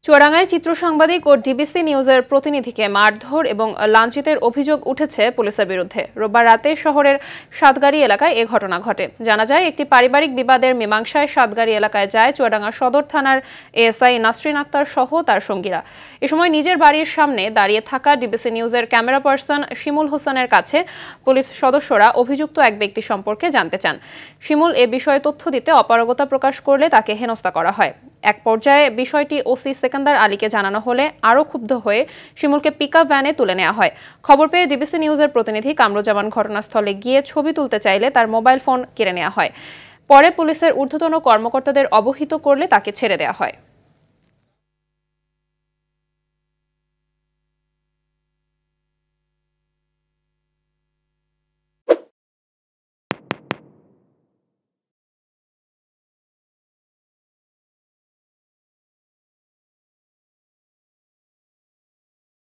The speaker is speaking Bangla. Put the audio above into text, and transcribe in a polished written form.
চুয়াডাঙ্গায় চিত্র সাংবাদিক ও ডিবিসি নিউজের প্রতিনিধিকে মারধর এবং লাঞ্ছিতের অভিযোগ উঠেছে পুলিশের বিরুদ্ধে। রোববার রাতে শহরের সাতগাড়ি এলাকায় এ ঘটনা ঘটে। জানা যায়, একটি পারিবারিক বিবাদের মীমাংসায় সাতগাড়ি এলাকায় যায় চুয়াডাঙ্গা সদর থানার এএসআই নাসরিন আক্তার সহ তার সঙ্গীরা। এ সময় নিজের বাড়ির সামনে দাঁড়িয়ে থাকা ডিবিসি নিউজের ক্যামেরা পার্সন শিমুল হোসেনের কাছে পুলিশ সদস্যরা অভিযুক্ত এক ব্যক্তি সম্পর্কে জানতে চান। শিমুল এ বিষয়ে তথ্য দিতে অপারগতা প্রকাশ করলে তাকে হেনস্থা করা হয়। এক পর্যায়ে বিষয়টি ওসি সেকেন্দার আলীকে জানানো হলে আরও ক্ষুব্ধ হয়ে শিমুলকে পিকআপ ভ্যানে তুলে নেওয়া হয়। খবর পেয়ে ডিবিসি নিউজের প্রতিনিধি কামরুজ্জামান ঘটনাস্থলে গিয়ে ছবি তুলতে চাইলে তার মোবাইল ফোন কেড়ে নেওয়া হয়। পরে পুলিশের ঊর্ধ্বতন কর্মকর্তাদের অবহিত করলে তাকে ছেড়ে দেওয়া হয়।